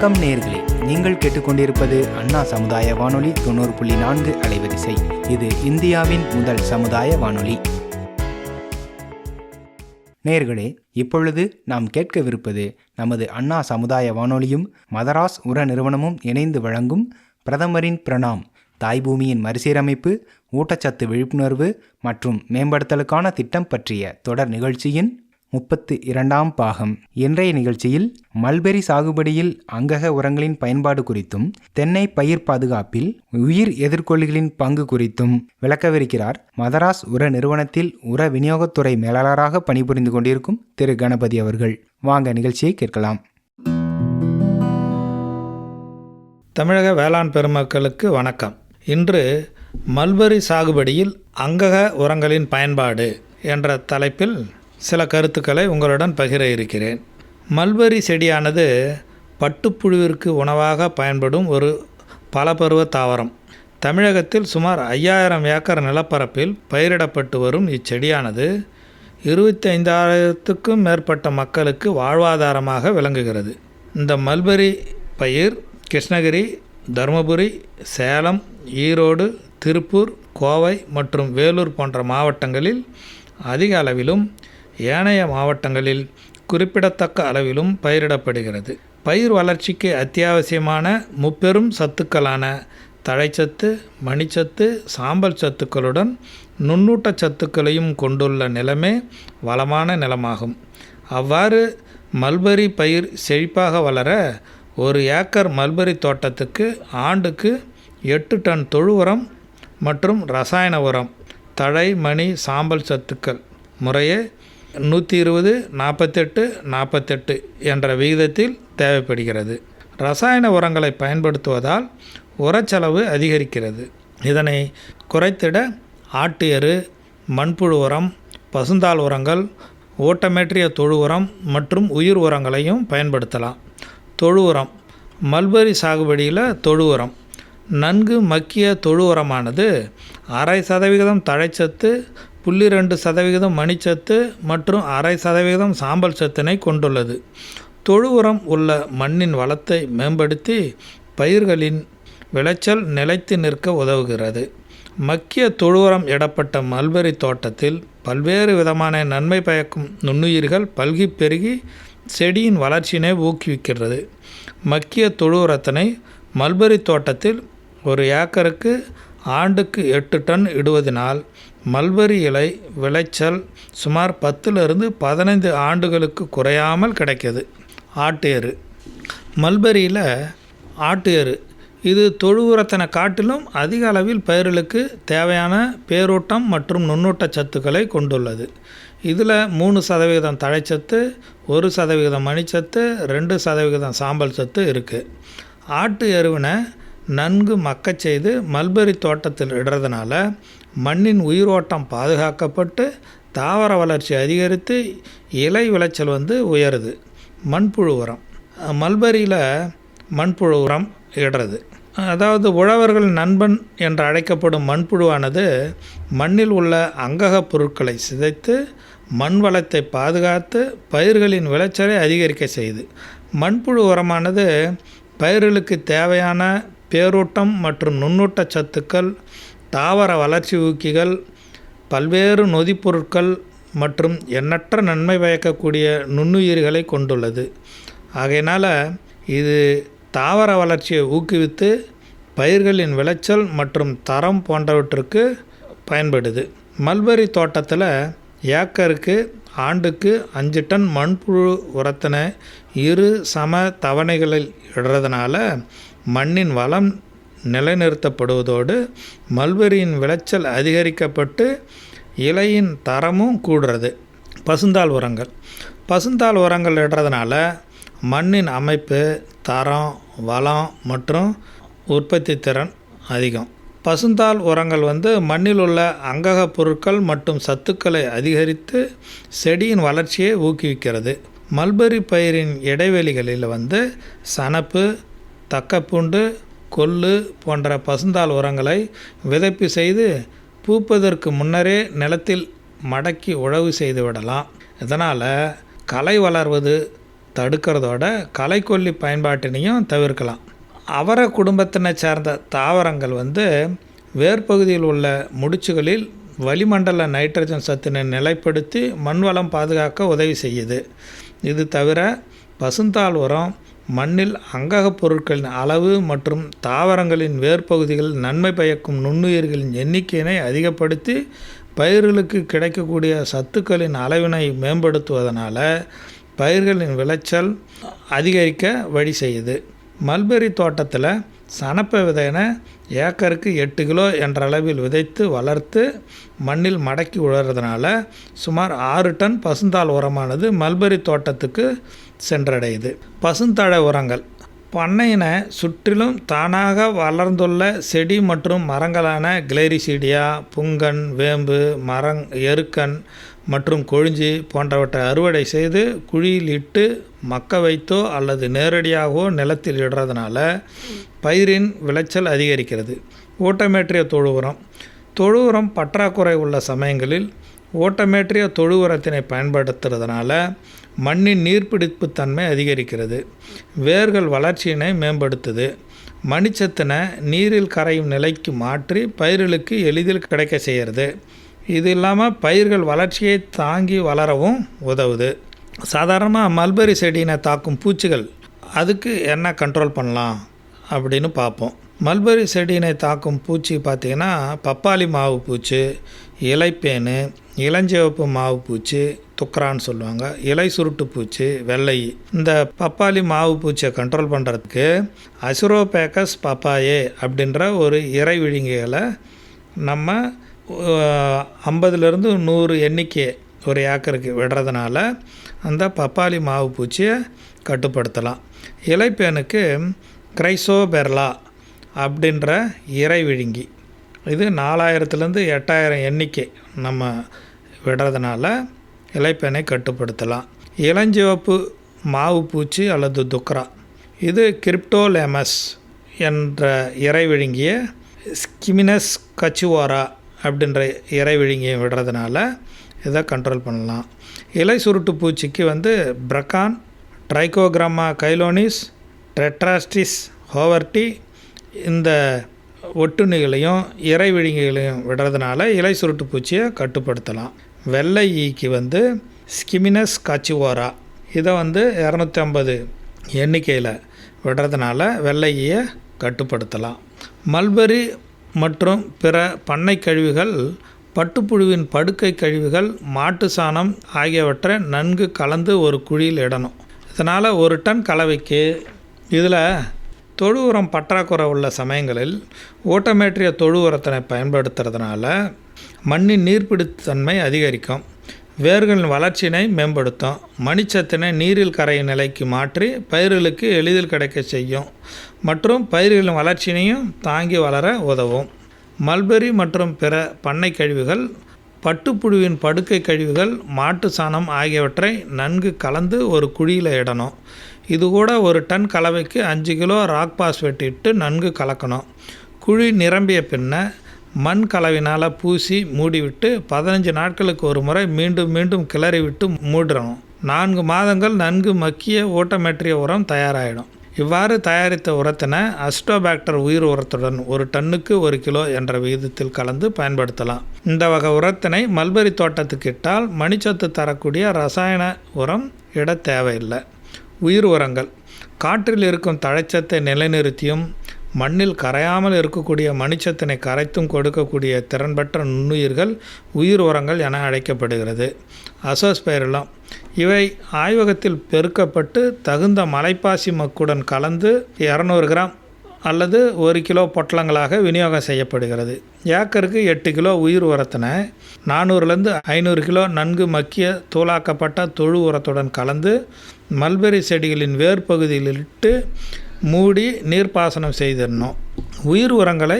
வணக்கம் நேயர்களே, நீங்கள் கேட்டுக்கொண்டிருப்பது அண்ணா சமுதாய வானொலி 90.4 அலைவரிசை. இது இந்தியாவின் முதல் சமுதாய வானொலி. நேயர்களே, இப்பொழுது நாம் கேட்கவிருப்பது நமது அண்ணா சமுதாய வானொலியும் மதராஸ் உர நிறுவனமும் இணைந்து வழங்கும் பிரதமரின் பிரணாம், தாய்பூமியின் மறுசீரமைப்பு, ஊட்டச்சத்து விழிப்புணர்வு மற்றும் மேம்படுத்தலுக்கான திட்டம் பற்றிய தொடர் நிகழ்ச்சியின் 32ஆம் பாகம். இன்றைய நிகழ்ச்சியில் மல்பெரி சாகுபடியில் அங்கக உரங்களின் பயன்பாடு குறித்தும் தென்னை பயிர் பாதுகாப்பில் உயிர் எதிர்கொல்லிகளின் பங்கு குறித்தும் விளக்கவிருக்கிறார் மதராஸ் உர நிறுவனத்தில் உர விநியோகத்துறை மேலாளராக பணிபுரிந்து கொண்டிருக்கும் திரு கணபதி அவர்கள். வாங்க நிகழ்ச்சியை கேட்கலாம். தமிழக வேளாண் பெருமக்களுக்கு வணக்கம். இன்று மல்பெரி சாகுபடியில் அங்கக உரங்களின் பயன்பாடு என்ற தலைப்பில் சில கருத்துக்களை உங்களுடன் பகிர இருக்கிறேன். மல்பெரி செடியானது பட்டுப்புழுவிற்கு உணவாக பயன்படும் ஒரு பலபருவ தாவரம். தமிழகத்தில் சுமார் 5000 ஏக்கர் நிலப்பரப்பில் பயிரிடப்பட்டு வரும் இச்செடியானது 25,000க்கும் மேற்பட்ட மக்களுக்கு வாழ்வாதாரமாக விளங்குகிறது. இந்த மல்பெரி பயிர் கிருஷ்ணகிரி, தருமபுரி, சேலம், ஈரோடு, திருப்பூர், கோவை மற்றும் வேலூர் போன்ற மாவட்டங்களில் அதிக அளவிலும் ஏனைய மாவட்டங்களில் குறிப்பிடத்தக்க அளவிலும் பயிரிடப்படுகிறது. பயிர் வளர்ச்சிக்கு அத்தியாவசியமான முப்பெரும் சத்துக்களான தழைச்சத்து, மணிச்சத்து, சாம்பல் சத்துக்களுடன் நுண்ணூட்ட சத்துக்களையும் கொண்டுள்ள நிலமே வளமான நிலமாகும். அவ்வாறு மல்பெரி பயிர் செழிப்பாக வளர 1 ஏக்கர் மல்பெரி தோட்டத்துக்கு ஆண்டுக்கு 8 டன் தொழு உரம் மற்றும் ரசாயன உரம், தழை, மணி, சாம்பல் சத்துக்கள் முறையே 120, 48, 48 என்ற விகிதத்தில் தேவைப்படுகிறது. ரசாயன உரங்களை பயன்படுத்துவதால் உரச்செலவு அதிகரிக்கிறது. இதனை குறைத்திட ஆட்டு எரு, மண்புழு உரம், பசுந்தாள் உரங்கள், ஓட்டமேற்றிய தொழு உரம் மற்றும் உயிர் உரங்களையும் பயன்படுத்தலாம். தொழு உரம். மல்பெரி சாகுபடியில் தொழு உரம். நன்கு மக்கிய தொழு உரமானது 0.5% தழைச்சத்து, 0.2% மணிச்சத்து மற்றும் 0.5% சாம்பல் சத்தினை கொண்டுள்ளது. தொழு உரம் உள்ள மண்ணின் வளத்தை மேம்படுத்தி பயிர்களின் விளைச்சல் நிலைத்து நிற்க உதவுகிறது. மக்கிய தொழு உரம் இடப்பட்ட மல்பெரி தோட்டத்தில் பல்வேறு விதமான நன்மை பயக்கும் நுண்ணுயிர்கள் பல்கி பெருகி செடியின் வளர்ச்சியினை ஊக்குவிக்கிறது. மக்கிய தொழு உரத்தினை மல்பெரி தோட்டத்தில் 1 ஏக்கருக்கு ஆண்டுக்கு 8 டன் இடுவதனால் மல்பெரி இலை விளைச்சல் சுமார் 10லிருந்து 15 ஆண்டுகளுக்கு குறையாமல் கிடைக்கிது. ஆட்டு எரு. மல்பெரியில் ஆட்டு எரு இது தொழு உரத்தினை காட்டிலும் அதிக அளவில் பயிர்களுக்கு தேவையான பேரூட்டம் மற்றும் நுண்ணூட்ட சத்துக்களை கொண்டுள்ளது. இதில் 3% தழைச்சத்து, 1% மணிச்சத்து, 2% சாம்பல் சத்து இருக்குது. ஆட்டு எருவினை நன்கு மக்கச் செய்து மல்பெரி தோட்டத்தில் இடுறதுனால மண்ணின் உயிரோட்டம் பாதுகாக்கப்பட்டு தாவர வளர்ச்சி அதிகரித்து இலை விளைச்சல் உயருது. மண்புழு உரம். மல்பெரியில் மண்புழு உரம் இடுறது, அதாவது உழவர்கள் நண்பன் என்று அழைக்கப்படும் மண்புழுவானது மண்ணில் உள்ள அங்கக பொருட்களை சிதைத்து மண் வளத்தை பாதுகாத்து பயிர்களின் விளைச்சலை அதிகரிக்க செய்யுது. மண்புழு உரமானது பயிர்களுக்கு தேவையான பேரூட்டம் மற்றும் நுண்ணூட்ட சத்துக்கள், தாவர வளர்ச்சி ஊக்கிகள், பல்வேறு நொதிப்பொருட்கள் மற்றும் எண்ணற்ற நன்மை பயக்கக்கூடிய நுண்ணுயிர்களை கொண்டுள்ளது. ஆகையினால் இது தாவர வளர்ச்சியை ஊக்குவித்து பயிர்களின் விளைச்சல் மற்றும் தரம் போன்றவற்றுக்கு பயன்படுது. மல்பெரி தோட்டத்தில் ஏக்கருக்கு ஆண்டுக்கு 5 டன் மண்புழு உரத்தினை 2 சம தவணைகளில் இடுறதுனால மண்ணின் வளம் நிலைநிறுத்தப்படுவதோடு மல்பெரியின் விளைச்சல் அதிகரிக்கப்பட்டு இலையின் தரமும் கூடுறது. பசுந்தாள் உரங்கள். பசுந்தாள் உரங்கள் இடுறதுனால மண்ணின் அமைப்பு, தரம், வளம் மற்றும் உற்பத்தி திறன் அதிகம். பசுந்தாள் உரங்கள் மண்ணில் உள்ள அங்கக பொருட்கள் மற்றும் சத்துக்களை அதிகரித்து செடியின் வளர்ச்சியை ஊக்குவிக்கிறது. மல்பெரி பயிரின் இடைவெளிகளில் சணப்பு, தக்கப்பூண்டு, கொள்ளு போன்ற பசுந்தாள் உரங்களை விதைப்பு செய்து பூப்பதற்கு முன்னரே நிலத்தில் மடக்கி உழவு செய்து விடலாம். இதனால் களை வளர்வது தடுக்கிறதோட களைக்கொல்லி பயன்பாட்டினையும் தவிர்க்கலாம். அவரை குடும்பத்தினை சார்ந்த தாவரங்கள் வேர்ப்பகுதியில் உள்ள முடிச்சுகளில் வளிமண்டல நைட்ரஜன் சத்தினை நிலைப்படுத்தி மண் வளம் பாதுகாக்க உதவி செய்யுது. இது தவிர பசுந்தாள் உரம் மண்ணில் அங்ககப் பொருட்களின் அளவு மற்றும் தாவரங்களின் வேர்ப்பகுதிகளில் நன்மை பயக்கும் நுண்ணுயிர்களின் எண்ணிக்கையினை அதிகப்படுத்தி பயிர்களுக்கு கிடைக்கக்கூடிய சத்துக்களின் அளவினை மேம்படுத்துவதனால பயிர்களின் விளைச்சல் அதிகரிக்க வழி செய்யுது. மல்பெரி தோட்டத்தில் சணப்பை விதையினை ஏக்கருக்கு 8 கிலோ என்ற அளவில் விதைத்து வளர்த்து மண்ணில் மடக்கி உழறதுனால சுமார் 6 டன் பசுந்தாள் உரமானது மல்பெரி தோட்டத்துக்கு சென்றடையுது. பசுந்தழை உரங்கள் பண்ணையினை சுற்றிலும் தானாக வளர்ந்துள்ள செடி மற்றும் மரங்களான கிளேரிசீடியா, புங்கன், வேம்பு, எருக்கன் மற்றும் கொழிஞ்சி போன்றவற்றை அறுவடை செய்து குழியில் இட்டு மக்க வைத்தோ அல்லது நேரடியாகவோ நிலத்தில் இடுறதுனால பயிரின் விளைச்சல் அதிகரிக்கிறது. ஊட்டமேற்றிய தொழு உரம். தொழு உரம் பற்றாக்குறை உள்ள சமயங்களில் ஊட்டமேற்றிய தொழு உரத்தினை பயன்படுத்துறதுனால மண்ணின் நீர்பிடிப்பு தன்மை அதிகரிக்கிறது. வேர்கள் வளர்ச்சியினை மேம்படுத்துது. மணிச்சத்தினை நீரில் கரையும் நிலைக்கு மாற்றி பயிர்களுக்கு எளிதில் கிடைக்க செய்கிறது. இது இல்லாமல் பயிர்கள் வளர்ச்சியை தாங்கி வளரவும் உதவுது. சாதாரணமாக மல்பெரி செடியினை தாக்கும் பூச்சிகள் அதுக்கு என்ன கண்ட்ரோல் பண்ணலாம் அப்படின்னு பார்ப்போம். மல்பெரி செடியினை தாக்கும் பூச்சி பார்த்திங்கன்னா பப்பாளி மாவு பூச்சி, இலைப்பேனு, இளஞ்சிவப்பு மாவு பூச்சி, துக்கரான்னு சொல்லுவாங்க, இலை சுருட்டு பூச்சி, வெள்ளை. இந்த பப்பாளி மாவு பூச்சியை கண்ட்ரோல் பண்ணுறதுக்கு அசிரோபேக்கஸ் பப்பாயே அப்படின்ற ஒரு இறை விழுங்கிகளை நம்ம 50லேருந்து 100 எண்ணிக்கை ஒரு ஏக்கருக்கு விடுறதுனால அந்த பப்பாளி மாவு பூச்சியை கட்டுப்படுத்தலாம். இலைப்பேனுக்கு கிரைசோபெர்லா அப்படின்ற இறை விழுங்கி, இது 4000லேருந்து 8000 எண்ணிக்கை நம்ம விடுறதுனால இலைப்பேனை கட்டுப்படுத்தலாம். இளஞ்சிவப்பு மாவு பூச்சி அல்லது துக்ரா, இது கிரிப்டோலேமஸ் என்ற இறை விழுங்கிய ஸ்கிமினஸ் கச்சுவாரா அப்படின்ற இறை விழுங்கியை விடுறதுனால இதை கண்ட்ரோல் பண்ணலாம். இலை சுருட்டு பூச்சிக்கு பிரக்கான், ட்ரைகோகிராமா கைலோனிஸ், டெட்ராஸ்டிஸ் ஹோவர்டி இந்த ஒட்டுண்ணிகளையும் இறை விழுங்கிகளையும் விடுறதுனால இலை சுருட்டு பூச்சியை கட்டுப்படுத்தலாம். வெள்ளை ஈக்கு ஸ்கிமினஸ் காச்சுவோரா இதை 250 எண்ணிக்கையில் விடுறதுனால வெள்ளை ஈயை கட்டுப்படுத்தலாம். மல்பெரி மற்றும் பிற பண்ணை கழிவுகள், பட்டுப்புழுவின் படுக்கை கழிவுகள், மாட்டு சாணம் ஆகியவற்றை நன்கு கலந்து ஒரு குழியில் இடணும். இதனால் 1 டன் கலவைக்கு இதில் தொழு உரம் பற்றாக்குறை உள்ள சமயங்களில் ஊட்டமேற்றிய தொழு உரத்தினை பயன்படுத்துறதுனால மண்ணின் நீர்பிடித்தன்மை அதிகரிக்கும். வேர்களின் வளர்ச்சியினை மேம்படுத்தும். மணிச்சத்தினை நீரில் கரையும் நிலைக்கு மாற்றி பயிர்களுக்கு எளிதில் கிடைக்க செய்யும் மற்றும் பயிர்களின் வளர்ச்சியினையும் தாங்கி வளர உதவும். மல்பெரி மற்றும் பிற பண்ணை கழிவுகள், பட்டுப்புழுவின் படுக்கை கழிவுகள், மாட்டு சாணம் ஆகியவற்றை நன்கு கலந்து ஒரு குழியில் இடணும். இது கூட 1 டன் கலவைக்கு 5 கிலோ ராக் பாஸ்பேட் இட்டு நன்கு கலக்கணும். குழி நிரம்பிய பின்ன மண் கலவினால் பூசி மூடிவிட்டு 15 நாட்களுக்கு ஒரு முறை மீண்டும் மீண்டும் கிளறி விட்டு மூடணும். 4 மாதங்கள் நன்கு மக்கிய ஊட்டமேற்றிய உரம் தயாராகிடும். இவ்வாறு தயாரித்த உரத்தினை அஸ்டோபாக்டர் உயிர் உரத்துடன் 1 டன்னுக்கு 1 கிலோ என்ற விகிதத்தில் கலந்து பயன்படுத்தலாம். இந்த வகை உரத்தினை மல்பெரி தோட்டத்துக்கு இட்டால் மணிச்சத்து தரக்கூடிய ரசாயன உரம் இட தேவையில்லை. உயிர் உரங்கள் காற்றில் இருக்கும் தழைச்சத்தை நிலைநிறுத்தியும் மண்ணில் கரையாமல் இருக்கக்கூடிய மணிச்சத்தினை கரைத்தும் கொடுக்கக்கூடிய திறன் பெற்ற நுண்ணுயிர்கள் உயிர் உரங்கள் என அழைக்கப்படுகிறது. அசோஸ்பைரிலம் இவை ஆய்வகத்தில் பெருக்கப்பட்டு தகுந்த மலைப்பாசி மக்குடன் கலந்து 200 கிராம் அல்லது 1 கிலோ பொட்டலங்களாக விநியோகம் செய்யப்படுகிறது. ஏக்கருக்கு 8 கிலோ உயிர் உரத்தினை 400லேருந்து 500 கிலோ நன்கு மக்கிய தூளாக்கப்பட்ட தொழு உரத்துடன் கலந்து மல்பெரி செடிகளின் வேர் பகுதியில் இட்டு மூடி நீர்ப்பாசனம் செய்திடணும். உயிர் உரங்களை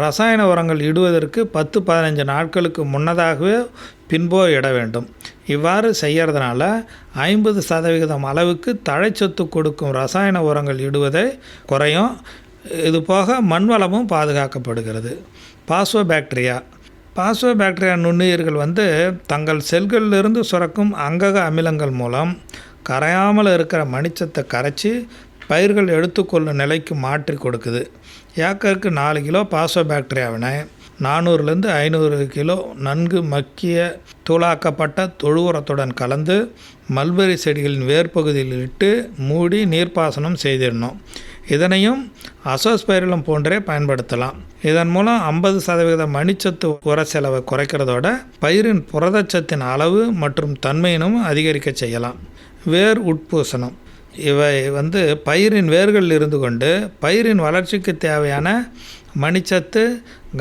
ரசாயன உரங்கள் இடுவதற்கு 10-15 நாட்களுக்கு முன்னதாகவே பின்போ இட வேண்டும். இவ்வாறு செய்கிறதுனால 50% அளவுக்கு தழைச்சத்து கொடுக்கும் ரசாயன உரங்கள் இடுவதை குறையும். இது போக மண் வளமும் பாதுகாக்கப்படுகிறது. பாஸ்வோபாக்டீரியா நுண்ணுயிர்கள் தங்கள் செல்களிலிருந்து சுரக்கும் அங்கக அமிலங்கள் மூலம் கரையாமல் இருக்கிற மணிச்சத்தை கரைச்சி பயிர்கள் எடுத்துக்கொள்ளும் நிலைக்கு மாற்றி கொடுக்குது. ஏக்கருக்கு 4 கிலோ பாசோபாக்டீரியாவினை 400லேருந்து 500 கிலோ நன்கு மக்கிய தூளாக்கப்பட்ட தொழு உரத்துடன் கலந்து மல்பெரி செடிகளின் வேர்ப்பகுதியில் இட்டு மூடி நீர்ப்பாசனம் செய்திடணும். இதனையும் அசோஸ்பைரிலம் போன்றே பயன்படுத்தலாம். இதன் மூலம் 50% மணிச்சத்து உர செலவை குறைக்கிறதோட பயிரின் புரதச்சத்தின் அளவு மற்றும் தன்மையினும் அதிகரிக்க செய்யலாம். வேர் உட்பூசனம் இவை பயிரின் வேர்களில் இருந்து கொண்டு பயிரின் வளர்ச்சிக்கு தேவையான மணிச்சத்து,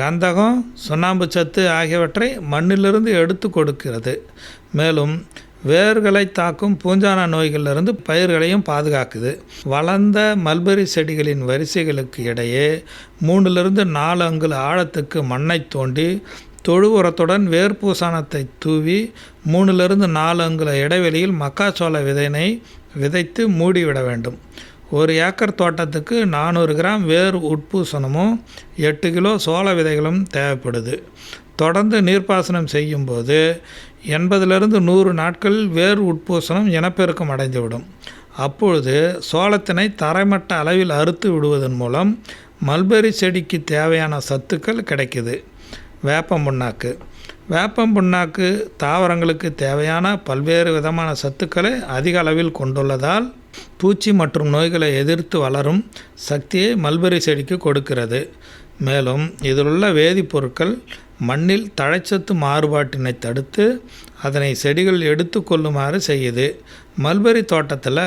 கந்தகம், சுண்ணாம்பு சத்து ஆகியவற்றை மண்ணிலிருந்து எடுத்து கொடுக்கிறது. மேலும் வேர்களை தாக்கும் பூஞ்சான நோய்களிலிருந்து பயிர்களையும் பாதுகாக்குது. வளர்ந்த மல்பெரி செடிகளின் வரிசைகளுக்கு இடையே 3-4 அங்குல ஆழத்துக்கு மண்ணை தோண்டி தொழு உரத்துடன் வேர்பூசணத்தை தூவி 3-4 அங்குல இடைவெளியில் மக்காச்சோள விதையினை விதைத்து மூடிவிட வேண்டும். 1 ஏக்கர் தோட்டத்துக்கு 400 கிராம் வேர் உட்பூசணமும் 8 கிலோ சோள விதைகளும் தேவைப்படுது. தொடர்ந்து நீர்ப்பாசனம் செய்யும்போது 80-100 நாட்களில் வேர் உட்பூசணம் இனப்பெருக்கம் அடைந்துவிடும். அப்பொழுது சோளத்தினை தரைமட்ட அளவில் அறுத்து விடுவதன் மூலம் மல்பெரி செடிக்கு தேவையான சத்துக்கள் கிடைக்குது. வேப்பம்புண்ணாக்கு வேப்பம்புண்ணாக்கு தாவரங்களுக்கு தேவையான பல்வேறு விதமான சத்துக்களை அதிக அளவில் கொண்டுள்ளதால் பூச்சி மற்றும் நோய்களை எதிர்த்து வளரும் சக்தியை மல்பெரி செடிக்கு கொடுக்கிறது. மேலும் இதிலுள்ள வேதிப்பொருட்கள் மண்ணில் தழைச்சத்து மாறுபாட்டினை தடுத்து அதனை செடிகள் எடுத்துக்கொள்ளுமாறு செய்யுது. மல்பெரி தோட்டத்தில்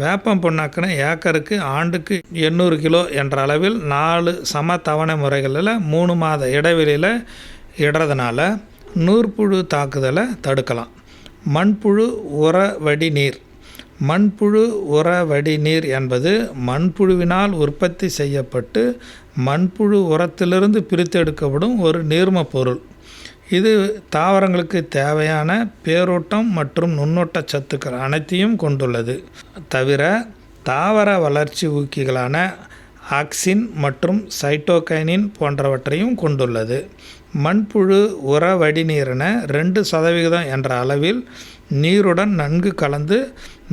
வேப்பம் புண்ணாக்குன்னு ஏக்கருக்கு ஆண்டுக்கு 800 கிலோ என்ற அளவில் 4 சம தவணை முறைகளில் 3 மாத இடைவெளியில் இடுறதுனால நூற்புழு தாக்குதலை தடுக்கலாம். மண்புழு உர வடிநீர் மண்புழு உர வடிநீர் என்பது மண்புழுவினால் உற்பத்தி செய்யப்பட்டு மண்புழு உரத்திலிருந்து பிரித்தெடுக்கப்படும் ஒரு நீர்ம பொருள். இது தாவரங்களுக்கு தேவையான பேரூட்டம் மற்றும் நுண்ணூட்ட சத்துக்கள் அனைத்தையும் கொண்டுள்ளது. தவிர தாவர வளர்ச்சி ஊக்கிகளான ஆக்சின் மற்றும் சைட்டோகைனின் போன்றவற்றையும் கொண்டுள்ளது. மண்புழு உர வடிநீரின 2% என்ற அளவில் நீருடன் நன்கு கலந்து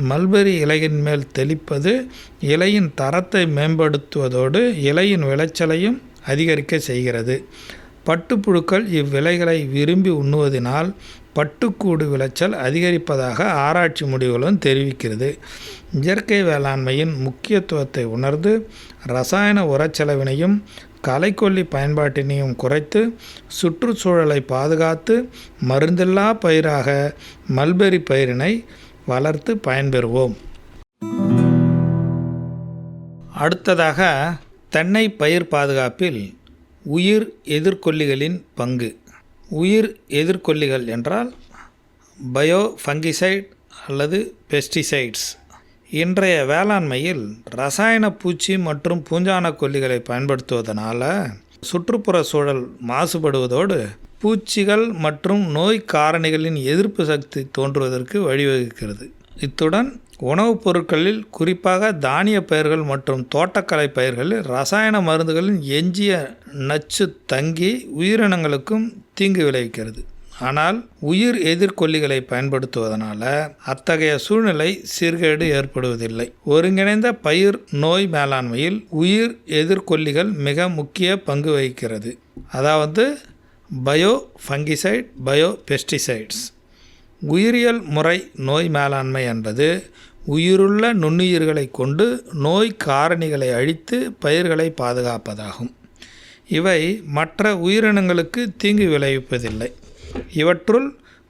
மல்பெரி இலையின் மேல் தெளிப்பது இலையின் தரத்தை மேம்படுத்துவதோடு இலையின் விளைச்சலையும் அதிகரிக்க செய்கிறது. பட்டுப்புழுக்கள் இவ்விலைகளை விரும்பி உண்ணுவதனால் பட்டுக்கூடு விளைச்சல் அதிகரிப்பதாக ஆராய்ச்சி முடிவுகளும் தெரிவிக்கிறது. இயற்கை வேளாண்மையின் முக்கியத்துவத்தை உணர்ந்து ரசாயன உரச்செலவினையும் களைக்கொல்லி பயன்பாட்டினையும் குறைத்து சுற்றுச்சூழலை பாதுகாத்து மருந்தில்லா பயிராக மல்பெரி பயிரினை வளர்த்து பயன்பெறுவோம். அடுத்ததாக தென்னை பயிர் பாதுகாப்பில் உயிர் எதிர்கொல்லிகளின் பங்கு. உயிர் எதிர்கொல்லிகள் என்றால் பயோ ஃபங்கிசைட் அல்லது பெஸ்டிசைட்ஸ். இன்றைய வேளாண்மையில் ரசாயன பூச்சி மற்றும் பூஞ்சான கொல்லிகளை பயன்படுத்துவதனால சுற்றுப்புற சூழல் மாசுபடுவதோடு பூச்சிகள் மற்றும் நோய் காரணிகளின் எதிர்ப்பு சக்தி தோன்றுவதற்கு வழிவகுக்கிறது. இத்துடன் உணவுப் பொருட்களில் குறிப்பாக தானிய பயிர்கள் மற்றும் தோட்டக்கலை பயிர்களில் ரசாயன மருந்துகளின் எஞ்சிய நச்சு தங்கி உயிரினங்களுக்கும் தீங்கு விளைவிக்கிறது. ஆனால் உயிர் எதிர்கொல்லிகளை பயன்படுத்துவதனால அத்தகைய சூழ்நிலை சீர்கேடு ஏற்படுவதில்லை. ஒருங்கிணைந்த பயிர் நோய் மேலாண்மையில் உயிர் எதிர்கொல்லிகள் மிக முக்கிய பங்கு வகிக்கிறது. அதாவது பயோ ஃபங்கிசைட், பயோ பெஸ்டிசைட்ஸ். உயிரியல் முறை நோய் மேலாண்மை என்பது உயிருள்ள நுண்ணுயிர்களை கொண்டு நோய் காரணிகளை அழித்து பயிர்களை பாதுகாப்பதாகும். இவை மற்ற உயிரினங்களுக்கு தீங்கு விளைவிப்பதில்லை. இவற்றுள்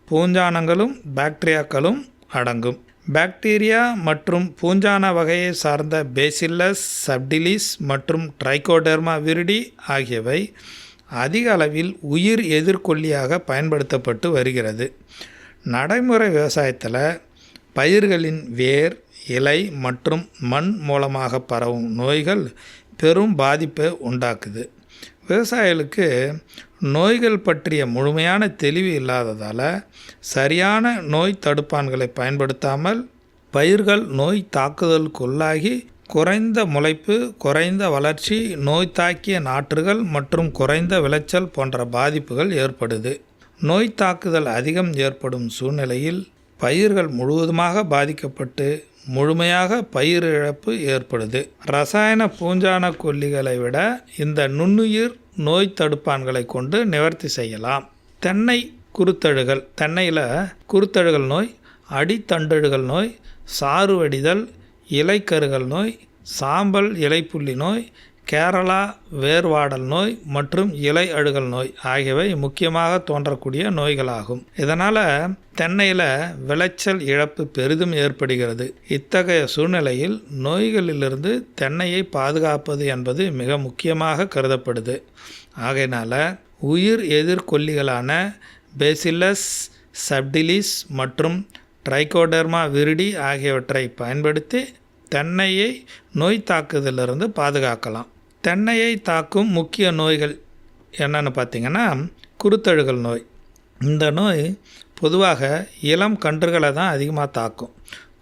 பூஞ்சானங்களும் பாக்டீரியாக்களும் அடங்கும். பாக்டீரியா மற்றும் பூஞ்சான வகையை சார்ந்த பேசில்லஸ் சப்டிலிஸ் மற்றும் ட்ரைகோடெர்மா விரிடி ஆகியவை அதிக அளவில் உயிர் எதிர்கொல்லியாக பயன்படுத்தப்பட்டு வருகிறது. நடைமுறை விவசாயத்தில் பயிர்களின் வேர், இலை மற்றும் மண் மூலமாக பரவும் நோய்கள் பெரும் பாதிப்பை உண்டாக்குது. விவசாயிகளுக்கு நோய்கள் பற்றிய முழுமையான தெளிவு இல்லாததால் சரியான நோய் தடுப்பான்களை பயன்படுத்தாமல் பயிர்கள் நோய் தாக்குதலுக்குள்ளாகி குறைந்த முளைப்பு, குறைந்த வளர்ச்சி, நோய் தாக்கிய நாற்றுகள் மற்றும் குறைந்த விளைச்சல் போன்ற பாதிப்புகள் ஏற்படுது. நோய் தாக்குதல் அதிகம் ஏற்படும் சூழ்நிலையில் பயிர்கள் முழுவதுமாக பாதிக்கப்பட்டு முழுமையாக பயிர் இழப்பு ஏற்படுது. ரசாயன பூஞ்சான கொல்லிகளை விட இந்த நுண்ணுயிர் நோய் தடுப்பான்களை கொண்டு நிவர்த்தி செய்யலாம். தென்னை குருத்தழுகல். தென்னையில் குருத்தழுகல் நோய், அடித்தண்டழுகல் நோய், சாறு வடிதல், இலைக்கருகல் நோய், சாம்பல் இலைப்புள்ளி நோய், கேரளா வேர்வாடல் நோய் மற்றும் இலை அழுகல் நோய் ஆகியவை முக்கியமாக தோன்றக்கூடிய நோய்களாகும். இதனால் தென்னையில் விளைச்சல் இழப்பு பெரிதும் ஏற்படுகிறது. இத்தகைய சூழ்நிலையில் நோய்களிலிருந்து தென்னையை பாதுகாப்பது என்பது மிக முக்கியமாக கருதப்படுது. ஆகையினால் உயிர் எதிர்கொல்லிகளான பேசிலஸ் சப்டிலிஸ் மற்றும் ட்ரைகோடெர்மா விரிடி ஆகியவற்றை பயன்படுத்தி தென்னையை நோய் தாக்குதலிருந்து பாதுகாக்கலாம். தென்னையை தாக்கும் முக்கிய நோய்கள் என்னென்னு பார்த்திங்கன்னா, குருத்தழுகல் நோய். இந்த நோய் பொதுவாக இளம் கன்றுகளை தான் அதிகமாக தாக்கும்.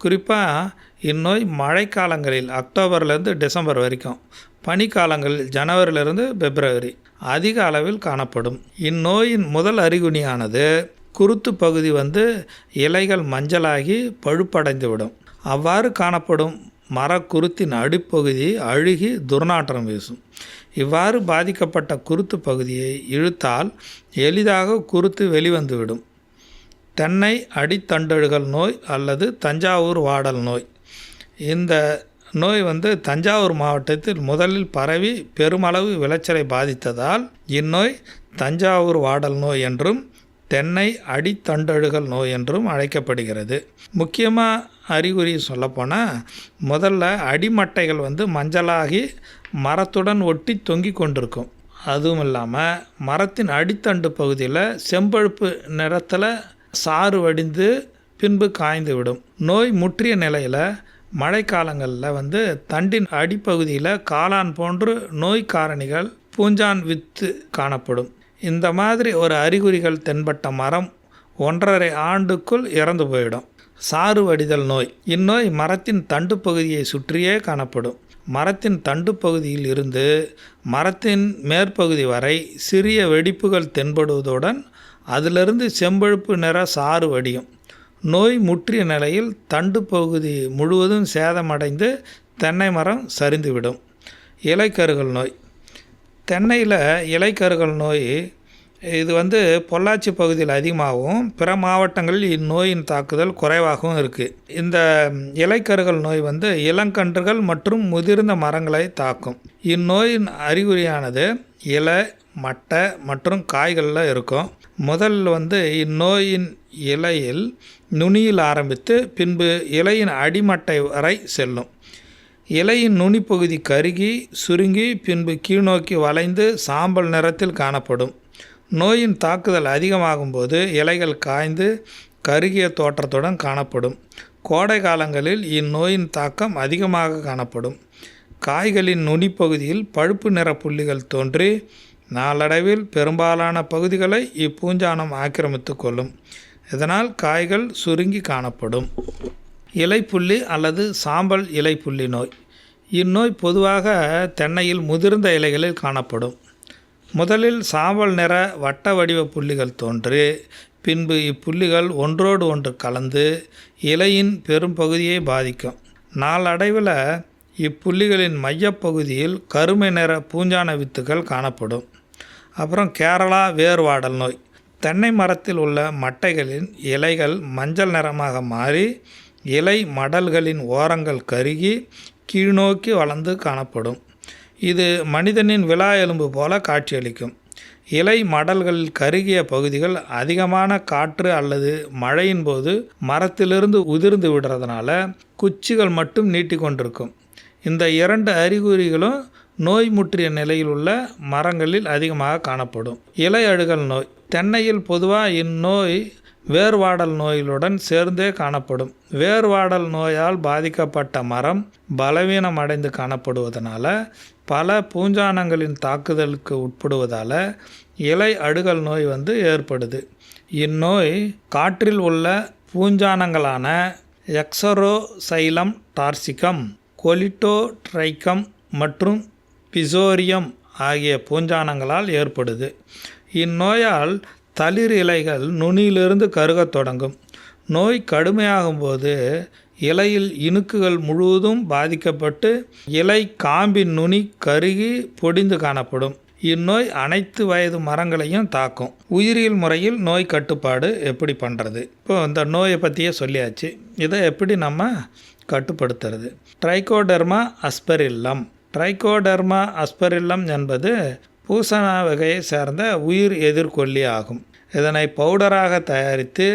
குறிப்பாக இந்நோய் மழைக்காலங்களில் அக்டோபர்லேருந்து டிசம்பர் வரைக்கும், பனிக்காலங்களில் ஜனவரியிலிருந்து பிப்ரவரி அதிக அளவில் காணப்படும். இந்நோயின் முதல் அறிகுறியானது குருத்து பகுதி இலைகள் மஞ்சளாகி பழுப்படைந்து விடும். அவ்வாறு காணப்படும் மரக்குருத்தின் அடிப்பகுதி அழுகி துர்நாற்றம் வீசும். இவ்வாறு பாதிக்கப்பட்ட குருத்து பகுதியை இழுத்தால் எளிதாக குருத்து வெளிவந்துவிடும். தென்னை அடித்தண்டழுகல் நோய் அல்லது தஞ்சாவூர் வாடல் நோய். இந்த நோய் தஞ்சாவூர் மாவட்டத்தில் முதலில் பரவி பெருமளவு விளைச்சலை பாதித்ததால் இந்நோய் தஞ்சாவூர் வாடல் நோய் என்றும் தென்னை அடித்தண்டழுகல் நோய் என்றும் அழைக்கப்படுகிறது. முக்கியமாக அறிகுறி சொல்லப்போனால், முதல்ல அடிமட்டைகள் மஞ்சளாகி மரத்துடன் ஒட்டி தொங்கி கொண்டிருக்கும். அதுவும் இல்லாமல் மரத்தின் அடித்தண்டு பகுதியில் செம்பழுப்பு நிறத்தில் சாறு வடிந்து பின்பு காய்ந்து விடும். நோய் முற்றிய நிலையில் மழைக்காலங்களில் தண்டின் அடிப்பகுதியில் காளான் போன்று நோய் காரணிகள் பூஞ்சான் வித்து காணப்படும். இந்த மாதிரி ஒரு அறிகுறிகள் தென்பட்ட மரம் 1.5 ஆண்டுக்குள் இறந்து போயிடும். சாறு வடிதல் நோய். இந்நோய் மரத்தின் தண்டு பகுதியை சுற்றியே காணப்படும். மரத்தின் தண்டு பகுதியில் இருந்து மரத்தின் மேற்பகுதி வரை சிறிய வெடிப்புகள் தென்படுவதுடன் அதிலிருந்து செம்பழுப்பு நிற சாறு வடியும். நோய் முற்றிய நிலையில் தண்டு பகுதி முழுவதும் சேதமடைந்து தென்னை மரம் சரிந்துவிடும். இலைக்கருகல் நோய். தென்னையில் இலைக்கருகல் நோய் இது பொள்ளாச்சி பகுதியில் அதிகமாகவும் பிற மாவட்டங்களில் இந்நோயின் தாக்குதல் குறைவாகவும் இருக்குது. இந்த இலைக்கருகல் நோய் இளங்கன்றுகள் மற்றும் முதிர்ந்த மரங்களை தாக்கும். இந்நோயின் அறிகுறியானது இலை, மட்டை மற்றும் காய்களில் இருக்கும். முதல்ல இந்நோயின் இலையில் நுனியில் ஆரம்பித்து பின்பு இலையின் அடிமட்டை வரை செல்லும். இலையின் நுனிப்பகுதி கருகி சுருங்கி பின்பு கீழ்நோக்கி வளைந்து சாம்பல் நிறத்தில் காணப்படும். நோயின் தாக்குதல் அதிகமாகும் போது இலைகள் காய்ந்து கருகிய தோற்றத்துடன் காணப்படும். கோடை காலங்களில் இந்நோயின் தாக்கம் அதிகமாக காணப்படும். காய்களின் நுனிப்பகுதியில் பழுப்பு நிற புள்ளிகள் தோன்றி நாளடைவில் பெரும்பாலான பகுதிகளை இப்பூஞ்சானம் ஆக்கிரமித்து கொள்ளும். இதனால் காய்கள் சுருங்கி காணப்படும். இலைப்புள்ளி அல்லது சாம்பல் இலைப்புள்ளி நோய். இந்நோய் பொதுவாக தென்னையில் முதிர்ந்த இலைகளில் காணப்படும். முதலில் சாம்பல் நிற வட்ட வடிவ புள்ளிகள் தோன்றி பின்பு இப்புள்ளிகள் ஒன்றோடு ஒன்று கலந்து இலையின் பெரும் பகுதியை பாதிக்கும். நாளடைவில் இப்புள்ளிகளின் மையப்பகுதியில் கருமை நிற பூஞ்சான வித்துகள் காணப்படும். அப்புறம் கேரளா வேர்வாடல் நோய். தென்னை மரத்தில் உள்ள மட்டைகளின் இலைகள் மஞ்சள் நிறமாக மாறி இலை மடல்களின் ஓரங்கள் கருகி கீழ்நோக்கி வளர்ந்து காணப்படும். இது மனிதனின் விலா எலும்பு போல காட்சியளிக்கும். இலை மடல்களில் கருகிய பகுதிகள் அதிகமான காற்று அல்லது மழையின் போது மரத்திலிருந்து உதிர்ந்து விடுறதுனால குச்சிகள் மட்டும் நீட்டி கொண்டிருக்கும். இந்த 2 அறிகுறிகளும் நோய் முற்றிய நிலையில் உள்ள மரங்களில் அதிகமாக காணப்படும். இலை அழுகல் நோய். தென்னையில் பொதுவாக இந்நோய் வேர்வாடல் நோய்களுடன் சேர்ந்தே காணப்படும். வேர்வாடல் நோயால் பாதிக்கப்பட்ட மரம் பலவீனம் அடைந்து காணப்படுவதனால பல பூஞ்சானங்களின் தாக்குதலுக்கு உட்படுவதால் இலை அழுகல் நோய் ஏற்படுது. இந்நோய் காற்றில் உள்ள பூஞ்சானங்களான எக்ஸரோசைலம் டார்சிகம், கொலிட்டோட்ரைக்கம் மற்றும் பிசோரியம் ஆகிய பூஞ்சானங்களால் ஏற்படுது. இந்நோயால் தளிர் இலைகள் நுனியிலிருந்து கருகத் தொடங்கும். நோய் கடுமையாகும்போது இலையில் இணுக்குகள் முழுவதும் பாதிக்கப்பட்டு இலை காம்பின் நுனி கருகி பொடிந்து காணப்படும். இந்நோய் அனைத்து வயது மரங்களையும் தாக்கும். உயிரியல் முறையில் நோய் கட்டுப்பாடு எப்படி பண்ணுறது? இப்போ இந்த நோயை பற்றியே சொல்லியாச்சு. இதை எப்படி நம்ம கட்டுப்படுத்துறது? ட்ரைகோடெர்மா அஸ்பெரில்லம். ட்ரைகோடெர்மா அஸ்பெரில்லம் என்பது பூசண வகையை சேர்ந்த உயிர் எதிர்கொல்லி ஆகும். இதனை பவுடராக தயாரித்து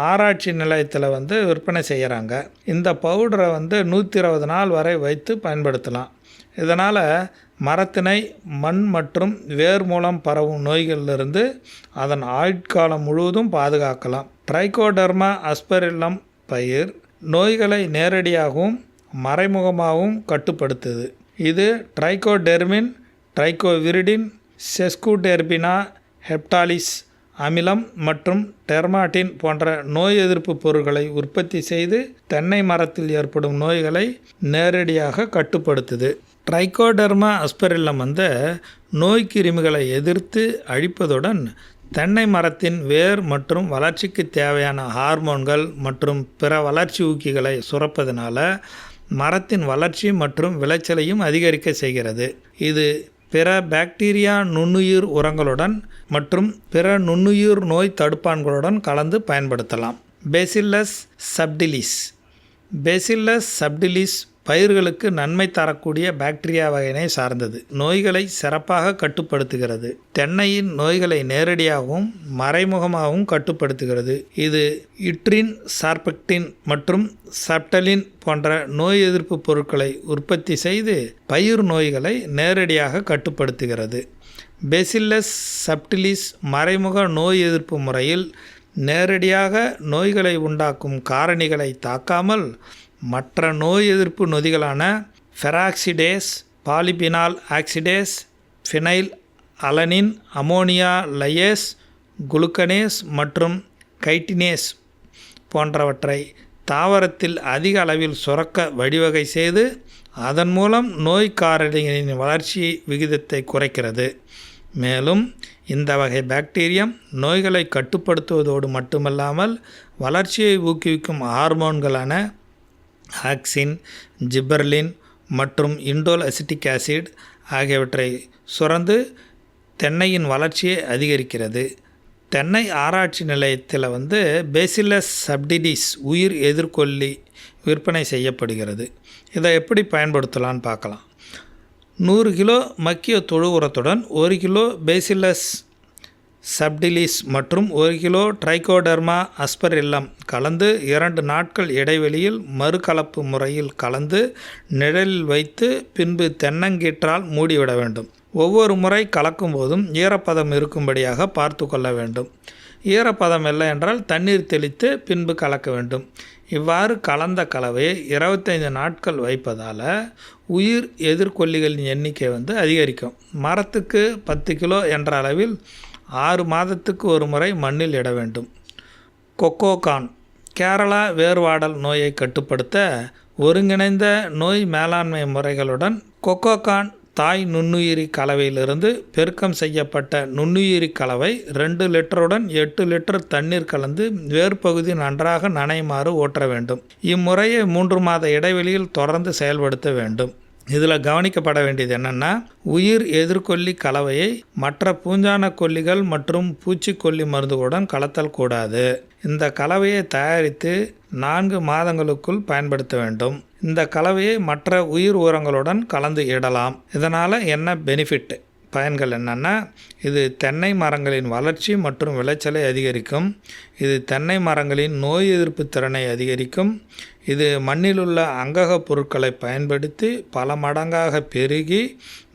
ஆராய்ச்சி நிலையத்தில் விற்பனை செய்கிறாங்க. இந்த பவுடரை 120 நாள் வரை வைத்து பயன்படுத்தலாம். இதனால் மரத்தினை மண் மற்றும் வேர் மூலம் பரவும் நோய்களிலிருந்து அதன் ஆயுட்காலம் முழுவதும் பாதுகாக்கலாம். ட்ரைகோடெர்மா அஸ்பெரில்லம் பயிர் நோய்களை நேரடியாகவும் மறைமுகமாகவும் கட்டுப்படுத்துது. இது ட்ரைகோடெர்மின், ட்ரைகோவிரிடின், செஸ்குடெர்பினா, ஹெப்டாலிஸ் அமிலம் மற்றும் டெர்மாட்டின் போன்ற நோய் எதிர்ப்பு பொருட்களை உற்பத்தி செய்து தென்னை மரத்தில் ஏற்படும் நோய்களை நேரடியாக கட்டுப்படுத்துது. ட்ரைகோடெர்மா அஸ்பெரில்லம் நோய் கிருமிகளை எதிர்த்து அழிப்பதுடன் தென்னை மரத்தின் வேர் மற்றும் வளர்ச்சிக்கு தேவையான ஹார்மோன்கள் மற்றும் பிற வளர்ச்சி ஊக்கிகளை சுரப்பதனால மரத்தின் வளர்ச்சி மற்றும் விளைச்சலையும் அதிகரிக்க செய்கிறது. இது பிற பாக்டீரியா நுண்ணுயிர் உரங்களுடன் மற்றும் பிற நுண்ணுயிர் நோய் தடுப்பான்களுடன் கலந்து பயன்படுத்தலாம். Bacillus subtilis. பேசில்லஸ் சப்டிலிஸ் பயிர்களுக்கு நன்மை தரக்கூடிய பாக்டீரியா வகையினை சார்ந்தது. நோய்களை சிறப்பாக கட்டுப்படுத்துகிறது. தென்னையின் நோய்களை நேரடியாகவும் மறைமுகமாகவும் கட்டுப்படுத்துகிறது. இது இட்ரின், சார்பெக்டின் மற்றும் சப்டலின் போன்ற நோய் எதிர்ப்பு பொருட்களை உற்பத்தி செய்து பயிர் நோய்களை நேரடியாக கட்டுப்படுத்துகிறது. பேசில்லஸ் சப்டிலிஸ் மறைமுக நோய் எதிர்ப்பு முறையில் நேரடியாக நோய்களை உண்டாக்கும் காரணிகளை தாக்காமல் மற்ற நோய் எதிர்ப்பு நொதிகளான ஃபெராக்சிடேஸ், பாலிபினால் ஆக்சிடேஸ், ஃபினைல் அலனின், அமோனியா லையேஸ், குளுக்கனேஸ் மற்றும் கைட்டினேஸ் போன்றவற்றை தாவரத்தில் அதிக அளவில் சுரக்க வழிவகை செய்து அதன் மூலம் நோய் காரணிகளின் வளர்ச்சி விகிதத்தை குறைக்கிறது. மேலும் இந்த வகை பாக்டீரியம் நோய்களை கட்டுப்படுத்துவதோடு மட்டுமல்லாமல் வளர்ச்சியை ஊக்குவிக்கும் ஹார்மோன்களான ஆக்சின், ஜிப்பர்லின் மற்றும் இண்டோல் அசிட்டிக் ஆசிட் ஆகியவற்றை சுரந்து தென்னையின் வளர்ச்சியை அதிகரிக்கிறது. தென்னை ஆராய்ச்சி நிலையத்தில் பேசில்லஸ் சப்டிலிஸ் உயிர் எதிர்கொல்லி விற்பனை செய்யப்படுகிறது. இதை எப்படி பயன்படுத்தலான்னு பார்க்கலாம். 100 கிலோ மக்கிய தொழு உரத்துடன் 1 கிலோ பேசில்லஸ் சப்டிலிஸ் மற்றும் 1 கிலோ ட்ரைகோடெர்மா அஸ்பெரில்லம் கலந்து 2 நாட்கள் இடைவெளியில் மறுகலப்பு முறையில் கலந்து நிழலில் வைத்து பின்பு தென்னங்கீற்றால் மூடிவிட வேண்டும். ஒவ்வொரு முறை கலக்கும் போதும் ஈரப்பதம் இருக்கும்படியாக பார்த்து கொள்ள வேண்டும். ஈரப்பதம் இல்லை என்றால் தண்ணீர் தெளித்து பின்பு கலக்க வேண்டும். இவ்வாறு கலந்த கலவையை 25 நாட்கள் வைப்பதால் உயிர் எதிர்கொல்லிகளின் எண்ணிக்கை அதிகரிக்கும். மரத்துக்கு 10 கிலோ என்ற அளவில் 6 மாதத்துக்கு ஒரு முறை மண்ணில் இட வேண்டும். கொக்கோகான். கேரளா வேர்வாடல் நோயை கட்டுப்படுத்த ஒருங்கிணைந்த நோய் மேலாண்மை முறைகளுடன் கொக்கோகான் தாய் நுண்ணுயிரி கலவையிலிருந்து பெருக்கம் செய்யப்பட்ட நுண்ணுயிரி கலவை 2 லிட்டருடன் 8 லிட்டர் தண்ணீர் கலந்து வேர்பகுதி நன்றாக நனையுமாறு ஊற்ற வேண்டும். இம்முறையை 3 மாத இடைவெளியில் தொடர்ந்து செயல்படுத்த வேண்டும். இதில் கவனிக்கப்பட வேண்டியது என்னென்னா, உயிர் எதிர்கொல்லி கலவையை மற்ற பூஞ்சான கொல்லிகள் மற்றும் பூச்சிக்கொல்லி மருந்துகளுடன் கலத்தல் கூடாது. இந்த கலவையை தயாரித்து 4 மாதங்களுக்குள் பயன்படுத்த வேண்டும். இந்த கலவையை மற்ற உயிர் உரங்களுடன் கலந்து இடலாம். இதனால் என்ன பெனிஃபிட், பயன்கள் என்னென்னா, இது தென்னை மரங்களின் வளர்ச்சி மற்றும் விளைச்சலை அதிகரிக்கும். இது தென்னை மரங்களின் நோய் எதிர்ப்பு திறனை அதிகரிக்கும். இது மண்ணிலுள்ள அங்கக பொருட்களை பயன்படுத்தி பல மடங்காக பெருகி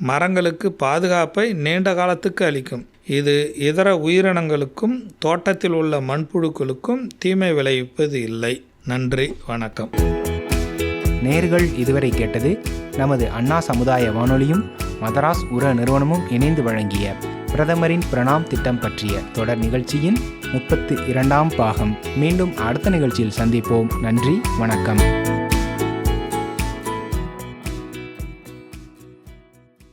மரங்களுக்கு பாதுகாப்பை நீண்ட காலத்துக்கு அளிக்கும். இது இதர உயிரினங்களுக்கும் தோட்டத்தில் உள்ள மண்புழுக்களுக்கும் தீமை விளைவிப்பது இல்லை. நன்றி, வணக்கம். நேயர்கள் இதுவரை கேட்டது நமது அண்ணா சமுதாய வானொலியும் மதராஸ் உர நிறுவனமும் இணைந்து வழங்கிய பிரதமரின் பிரணாம் திட்டம் பற்றிய தொடர் நிகழ்ச்சியின் 32ஆம் பாகம். மீண்டும் அடுத்த நிகழ்ச்சியில் சந்திப்போம். நன்றி, வணக்கம்.